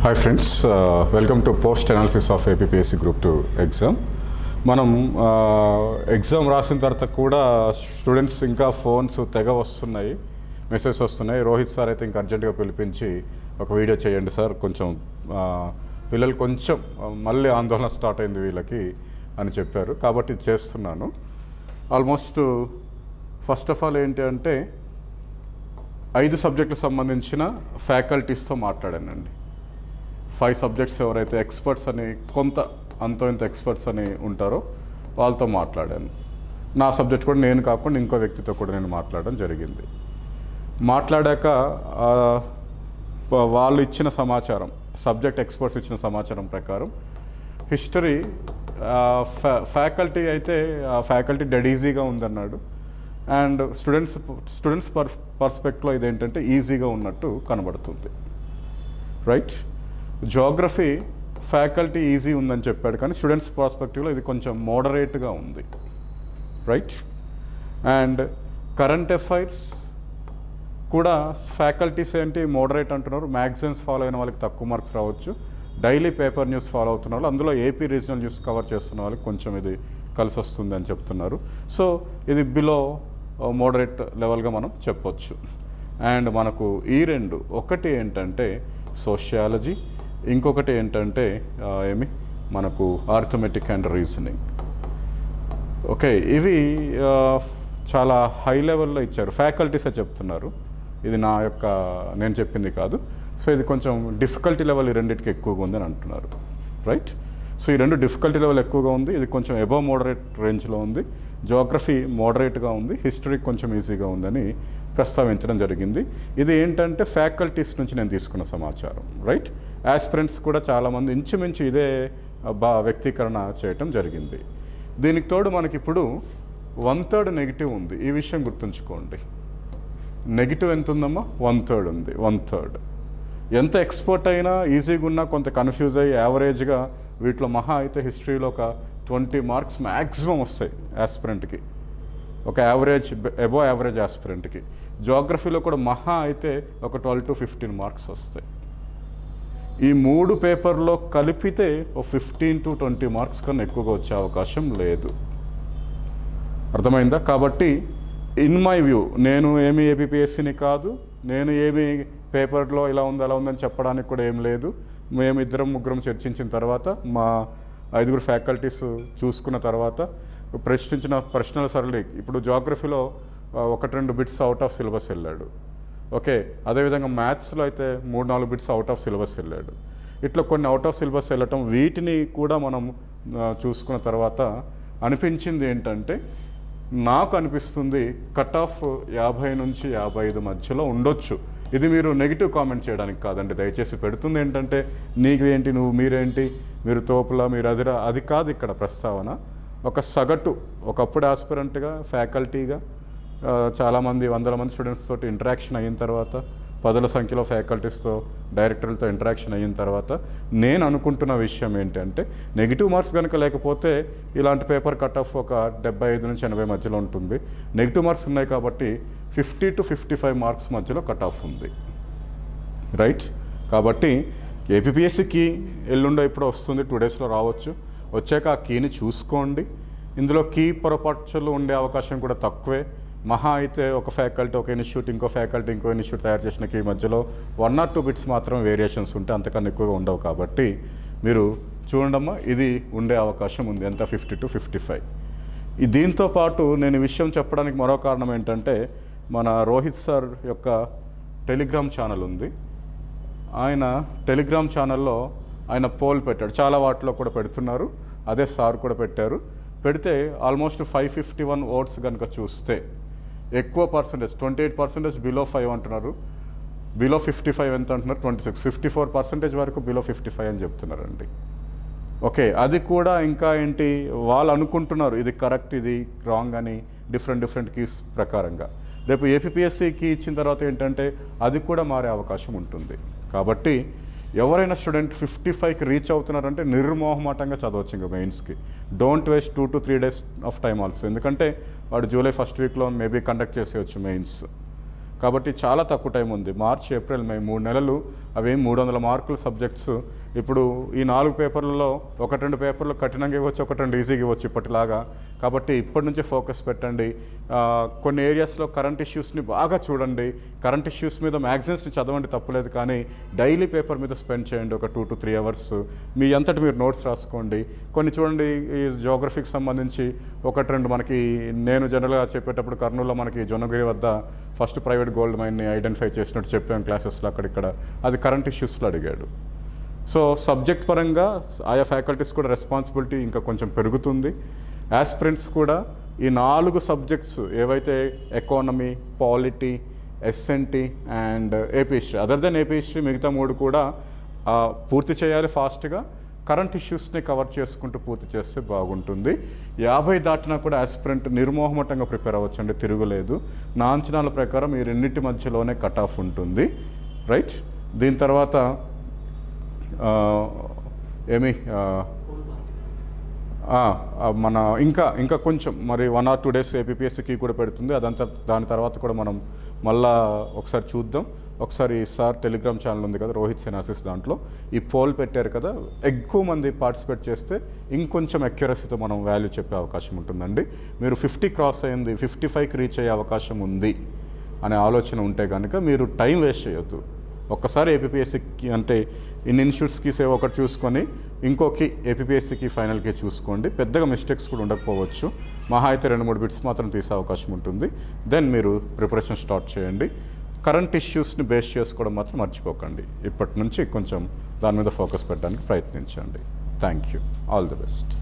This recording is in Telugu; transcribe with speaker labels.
Speaker 1: Hi friends, welcome to post analysis of APPSC Group 2 exam. మనం ఎగ్జామ్ రాసిన తర్వాత కూడా స్టూడెంట్స్ ఇంకా ఫోన్స్ తెగ వస్తున్నాయి, మెసేజ్ వస్తున్నాయి. రోహిత్ సార్ అయితే ఇంకా అర్జెంటుగా పిలిపించి ఒక వీడియో చేయండి సార్, కొంచెం పిల్లలు కొంచెం మళ్ళీ ఆందోళన స్టార్ట్ అయింది వీళ్ళకి అని చెప్పారు. కాబట్టి చేస్తున్నాను. ఆల్మోస్ట్ ఫస్ట్ ఆఫ్ ఆల్ ఏంటి అంటే 5 సబ్జెక్టులకు సంబంధించిన ఫ్యాకల్టీస్తో మాట్లాడానండి. 5 సబ్జెక్ట్స్ ఎవరైతే ఎక్స్పర్ట్స్ అని కొంత అంతో ఇంత ఎక్స్పర్ట్స్ అని ఉంటారో వాళ్ళతో మాట్లాడాను. నా సబ్జెక్ట్ కూడా నేను కాకుండా ఇంకో వ్యక్తితో కూడా నేను మాట్లాడడం జరిగింది. మాట్లాడాక వాళ్ళు ఇచ్చిన సమాచారం, సబ్జెక్ట్ ఎక్స్పర్ట్స్ ఇచ్చిన సమాచారం ప్రకారం హిస్టరీ ఫ్యాకల్టీ అయితే ఫ్యాకల్టీ డెడ్ ఈజీగా ఉందన్నాడు. అండ్ స్టూడెంట్స్ పర్స్పెక్టివ్లో ఇదేంటంటే ఈజీగా ఉన్నట్టు కనబడుతుంది. రైట్, జియోగ్రఫీ ఫ్యాకల్టీ ఈజీ ఉందని చెప్పాడు, కానీ స్టూడెంట్స్ పర్స్పెక్టివ్లో ఇది కొంచెం మోడరేట్గా ఉంది. రైట్, అండ్ కరెంట్ అఫైర్స్ కూడా ఫ్యాకల్టీస్ ఏంటి మోడరేట్ అంటున్నారు. మ్యాగజైన్స్ ఫాలో అయిన వాళ్ళకి తక్కువ మార్క్స్ రావచ్చు, డైలీ పేపర్ న్యూస్ ఫాలో అవుతున్న వాళ్ళు, అందులో ఏపీ రీజనల్ న్యూస్ కవర్ చేస్తున్న వాళ్ళకి కొంచెం ఇది కలిసి వస్తుంది అని చెప్తున్నారు. సో ఇది బిలో మోడరేట్ లెవెల్గా మనం చెప్పొచ్చు. అండ్ మనకు ఈ రెండు, ఒకటి ఏంటంటే సోషియాలజీ, ఇంకొకటి ఏంటంటే మనకు ఆర్థమెటిక్ అండ్ రీజనింగ్. ఓకే, ఇవి చాలా హై లెవెల్లో ఇచ్చారు, ఫ్యాకల్టీసే చెప్తున్నారు, ఇది నేను చెప్పింది కాదు. సో ఇది కొంచెం డిఫికల్టీ లెవెల్ ఈ రెండింటికి ఎక్కువగా ఉందని అంటున్నారు. రైట్, సో ఈ రెండు డిఫికల్టీ లెవెల్ ఎక్కువగా ఉంది, ఇది కొంచెం అబవ్ మోడరేట్ రేంజ్లో ఉంది. జియోగ్రఫీ మోడరేట్గా ఉంది, హిస్టరీ కొంచెం ఈజీగా ఉందని ప్రస్తావించడం జరిగింది. ఇది ఏంటంటే ఫ్యాకల్టీస్ నుంచి నేను తీసుకున్న సమాచారం. రైట్, యాస్పిరెంట్స్ కూడా చాలామంది ఇంచుమించు ఇదే వ్యక్తీకరణ చేయటం జరిగింది. దీనికి తోడు మనకి ఇప్పుడు 1/3 నెగిటివ్ ఉంది. ఈ విషయం గుర్తుంచుకోండి. నెగిటివ్ ఎంత ఉందమ్మా? 1/3 ఉంది. 1/3 ఎంత ఎక్స్పర్ట్ అయినా ఈజీగా ఉన్నా కొంత కన్ఫ్యూజ్ అయ్యి యావరేజ్గా వీటిలో మహా అయితే హిస్టరీలో ఒక 20 మార్క్స్ మ్యాక్సిమం వస్తాయి యాస్పిరెంట్కి, ఒక యావరేజ్ అబోవ్ యావరేజ్ యాస్పిరెంట్కి. జియోగ్రఫీలో కూడా మహా అయితే ఒక 12 to 15 మార్క్స్ వస్తాయి. ఈ 3 పేపర్లో కలిపితే ఒక 15 to 20 మార్క్స్ కన్నా ఎక్కువగా వచ్చే అవకాశం లేదు. అర్థమైందా? కాబట్టి ఇన్ మై వ్యూ, నేను ఏమి ఏపీఎస్సీని కాదు, నేను ఏమి పేపర్లో ఇలా ఉంది అలా ఉందని చెప్పడానికి కూడా ఏం లేదు. మేము 2-3 చర్చించిన తర్వాత, మా 5 ఫ్యాకల్టీస్ చూసుకున్న తర్వాత ప్రశ్నించిన ప్రశ్నల సరళి, ఇప్పుడు జియోగ్రఫీలో 1-2 బిట్స్ అవుట్ ఆఫ్ సిలబస్ వెళ్ళాడు. ఓకే, అదేవిధంగా మ్యాథ్స్లో అయితే 3-4 బిట్స్ అవుట్ ఆఫ్ సిలబస్ వెళ్ళాడు. ఇట్లా కొన్ని అవుట్ ఆఫ్ సిలబస్ వెళ్ళటం, వీటిని కూడా మనం చూసుకున్న తర్వాత అనిపించింది ఏంటంటే, నాకు అనిపిస్తుంది కట్ ఆఫ్ 50 నుంచి 55 మధ్యలో ఉండొచ్చు. ఇది మీరు నెగిటివ్ కామెంట్ చేయడానికి కాదండి, దయచేసి. పెడుతుంది ఏంటంటే నీకు ఏంటి, మీరేంటి, మీరు తోపులా, మీరు అదిరా, అది కాదు ఇక్కడ ప్రస్తావన. ఒక సగటు, ఒకప్పుడు ఆస్పిరెంట్గా ఫ్యాకల్టీగా చాలామంది 100 మంది స్టూడెంట్స్ తోటి ఇంటరాక్షన్ అయిన తర్వాత, 10ల సంఖ్యలో ఫ్యాకల్టీస్తో డైరెక్టర్లతో ఇంటరాక్షన్ అయిన తర్వాత నేను అనుకుంటున్న విషయం ఏంటంటే, నెగిటివ్ మార్క్స్ కనుక లేకపోతే ఇలాంటి పేపర్ కట్ ఆఫ్ ఒక 75 నుంచి 80 మధ్యలో ఉంటుంది. నెగిటివ్ మార్క్స్ ఉన్నాయి కాబట్టి 50 to 55 మార్క్స్ మధ్యలో కట్ ఆఫ్ ఉంది. రైట్, కాబట్టి ఏపీఎస్సీకి ఎల్లుండో ఇప్పుడు వస్తుంది, 2 డేస్లో రావచ్చు. వచ్చాక ఆ కీని చూసుకోండి. ఇందులో కీ పొరపాటులు ఉండే అవకాశం కూడా తక్కువే. మహా అయితే ఒక ఫ్యాకల్టీ ఒక ఇన్స్టిట్యూట్, ఇంకో ఫ్యాకల్టీ ఇంకో ఇన్స్టిట్యూట్ తయారు చేసిన కీ మధ్యలో 1 or 2 బిట్స్ మాత్రం వేరియేషన్స్ ఉంటే, అంతకన్నా ఎక్కువగా ఉండవు. కాబట్టి మీరు చూడండమ్మా, ఇది ఉండే అవకాశం ఉంది. ఎంత? 50 to 55. దీంతో పాటు నేను ఈ విషయం చెప్పడానికి మరో కారణం ఏంటంటే, మన రోహిత్ సార్ యొక్క టెలిగ్రామ్ ఛానల్ ఉంది. ఆయన టెలిగ్రామ్ ఛానల్లో ఆయన పోల్ పెట్టాడు, చాలా వాటిలో కూడా పెడుతున్నారు, అదే సార్ కూడా పెట్టారు. పెడితే ఆల్మోస్ట్ 551 ఓట్స్ కనుక చూస్తే ఎక్కువ పర్సంటేజ్ 28% బిలో 5 అంటున్నారు, బిలో 55 ఎంత అంటున్నారు? 26, 54% వరకు బిలో 55 అని చెప్తున్నారండి. ఓకే, అది కూడా ఇంకా ఏంటి, వాళ్ళు అనుకుంటున్నారు ఇది కరెక్ట్, ఇది రాంగ్ అని డిఫరెంట్ కీస్ ప్రకారంగా. రేపు ఏపీఎస్సీకి ఇచ్చిన తర్వాత ఏంటంటే అది కూడా మారే అవకాశం ఉంటుంది. కాబట్టి ఎవరైనా స్టూడెంట్ 55కి రీచ్ అవుతున్నారంటే నిర్మోహమాటంగా చదవచ్చు ఇంకా మెయిన్స్కి. Don't waste 2 to 3 days of time also, ఎందుకంటే వాడు జూలై 1st వీక్లో మేబీ కండక్ట్ చేసేయచ్చు మెయిన్స్. కాబట్టి చాలా తక్కువ టైం ఉంది. మార్చ్, ఏప్రిల్, మే 3 నెలలు అవేం 300 మార్కుల సబ్జెక్ట్స్. ఇప్పుడు ఈ 4 పేపర్లలో 1-2 పేపర్లు కఠినంగా ఇవ్వచ్చు, 1-2 ఈజీగా ఇవ్వచ్చు ఇప్పటిలాగా. కాబట్టి ఇప్పటి నుంచే ఫోకస్ పెట్టండి. కొన్ని ఏరియాస్లో కరెంట్ ఇష్యూస్ని బాగా చూడండి. కరెంట్ ఇష్యూస్ మీద మ్యాగజైన్స్ని చదవండి, తప్పులేదు, కానీ డైలీ పేపర్ మీద స్పెండ్ చేయండి ఒక 2 to 3 అవర్స్. మీ అంతటి మీరు నోట్స్ రాసుకోండి. కొన్ని చూడండి, ఈ జియోగ్రఫీకి సంబంధించి 1-2 మనకి, నేను జనరల్గా చెప్పేటప్పుడు కర్నూలులో మనకి జొన్నగిరి వద్ద ఫస్ట్ ప్రైవేట్ గోల్డ్ మైన్ని ఐడెంటిఫై చేసినట్టు చెప్పాను క్లాసెస్లో అక్కడిక్కడ. అది కరెంట్ ఇష్యూస్లో అడిగాడు. సో సబ్జెక్ట్ పరంగా ఆయా ఫ్యాకల్టీస్ కూడా రెస్పాన్సిబిలిటీ ఇంకా కొంచెం పెరుగుతుంది. యాస్పిరెంట్స్ కూడా ఈ 4 సబ్జెక్ట్స్ ఏవైతే economy, polity, SNT and AP history, other than AP history మిగతా 3 కూడా పూర్తి చేయాలి ఫాస్ట్గా. కరెంట్ ఇష్యూస్ని కవర్ చేసుకుంటూ పూర్తి చేస్తే బాగుంటుంది. 50 దాటినా కూడా యాస్పిరెంట్ నిర్మోహమటంగా ప్రిపేర్ అవ్వచ్చండి, తిరుగులేదు. నా అంచనాల ప్రకారం ఈ రెండింటి మధ్యలోనే కట్ ఆఫ్ ఉంటుంది, రైట్. దీని తర్వాత మన ఇంకా కొంచెం మరి 1 or 2 days ఏపీఎస్సీకి కూడా పెడుతుంది. అదంతా దాని తర్వాత కూడా మనం మళ్ళా ఒకసారి చూద్దాం. ఒకసారి సార్ టెలిగ్రామ్ ఛానల్ ఉంది కదా, రోహిత్ సెనాసిస్, దాంట్లో ఈ పోల్ పెట్టారు కదా, ఎక్కువ మంది పార్టిసిపేట్ చేస్తే ఇంకొంచెం అక్యురసీతో మనం వాల్యూ చెప్పే అవకాశం ఉంటుందండి. మీరు 50 క్రాస్ అయింది, 55కి రీచ్ అయ్యే అవకాశం ఉంది అనే ఆలోచన ఉంటే కనుక మీరు టైం వేస్ట్ చేయొద్దు. ఒక్కసారి ఏపీఎస్సీకి అంటే ఇన్ని ఇన్స్టిట్యూట్స్కి సేవ్ ఒకటి చూసుకొని ఇంకొకటి ఏపీఎస్సీకి ఫైనల్కి చూసుకోండి. పెద్దగా మిస్టేక్స్ కూడా ఉండకపోవచ్చు. మహా అయితే 2-3 బిట్స్ మాత్రం తీసే అవకాశం ఉంటుంది. దెన్ మీరు ప్రిపరేషన్ స్టార్ట్ చేయండి. కరెంట్ ఇష్యూస్ని బేస్ చేసుకోవడం మాత్రం మర్చిపోకండి. ఇప్పటి నుంచి కొంచెం దాని మీద ఫోకస్ పెట్టడానికి ప్రయత్నించండి. Thank you. All the best.